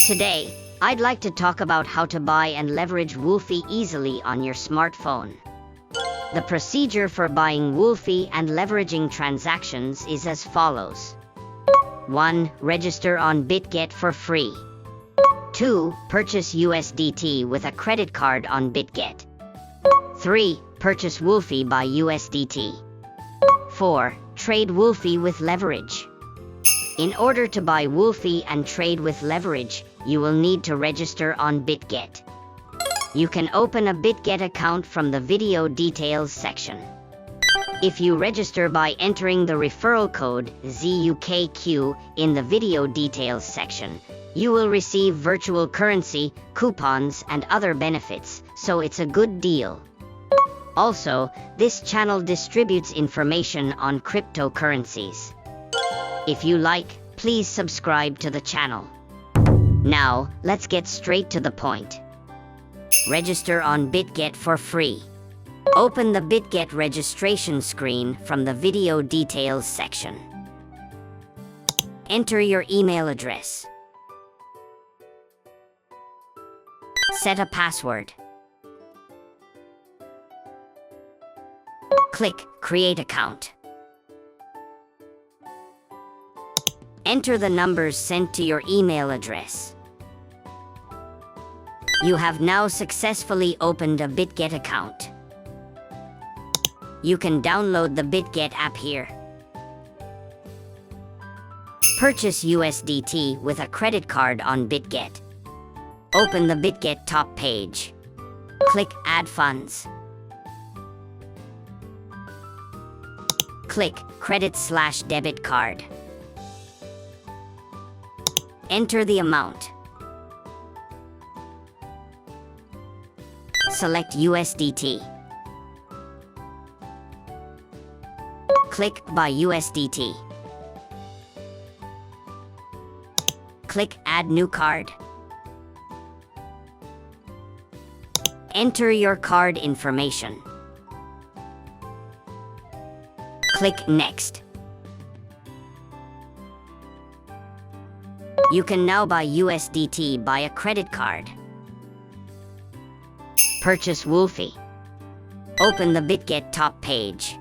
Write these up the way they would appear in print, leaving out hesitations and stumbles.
Today, I'd like to talk about how to buy and leverage WLFI easily on your smartphone. The procedure for buying WLFI and leveraging transactions is as follows. 1. Register on Bitget for free. 2. Purchase USDT with a credit card on Bitget. 3. Purchase WLFI by USDT. 4. Trade WLFI with leverage. In order to buy WLFI and trade with leverage, you will need to register on Bitget. You can open a Bitget account from the video details section. If you register by entering the referral code ZUKQ in the video details section, you will receive virtual currency, coupons, and other benefits, so it's a good deal. Also, this channel distributes information on cryptocurrencies. If you like, please subscribe to the channel. Now, let's get straight to the point. Register on Bitget for free. Open the Bitget registration screen from the video details section. Enter your email address. Set a password. Click Create Account. Enter the numbers sent to your email address. You have now successfully opened a Bitget account. You can download the Bitget app here. Purchase USDT with a credit card on Bitget. Open the Bitget top page. Click Add Funds. Click Credit/Debit Card. Enter the amount. Select USDT. Click Buy USDT. Click Add New Card. Enter your card information. Click Next. You can now buy USDT by a credit card. Purchase WLFI. Open the Bitget top page.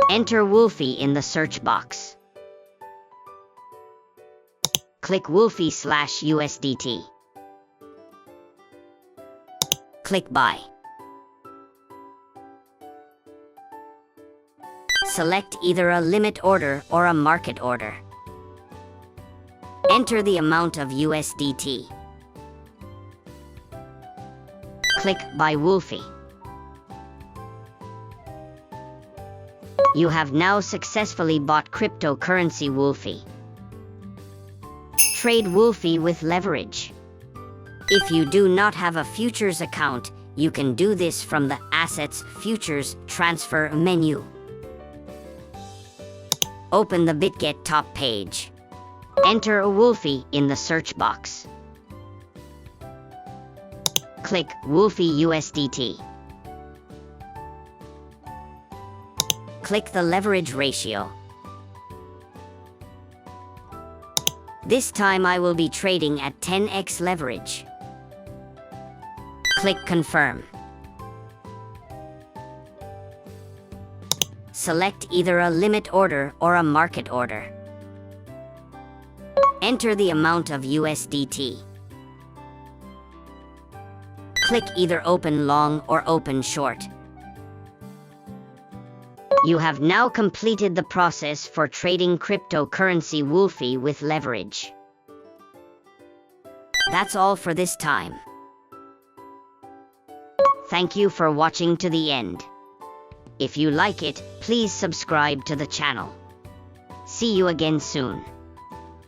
Enter WLFI in the search box. Click WLFI/USDT. Click Buy. Select either a limit order or a market order. Enter the amount of USDT. Click Buy WLFI. You have now successfully bought cryptocurrency WLFI. Trade WLFI with leverage. If you do not have a futures account, you can do this from the Assets Futures Transfer menu. Open the Bitget top page. Enter a WLFI in the search box. Click WLFI USDT. Click the leverage ratio. This time I will be trading at 10x leverage. Click Confirm. Select either a limit order or a market order. Enter the amount of USDT. Click either Open Long or Open Short. You have now completed the process for trading cryptocurrency WLFI with leverage. That's all for this time. Thank you for watching to the end. If you like it, please subscribe to the channel. See you again soon.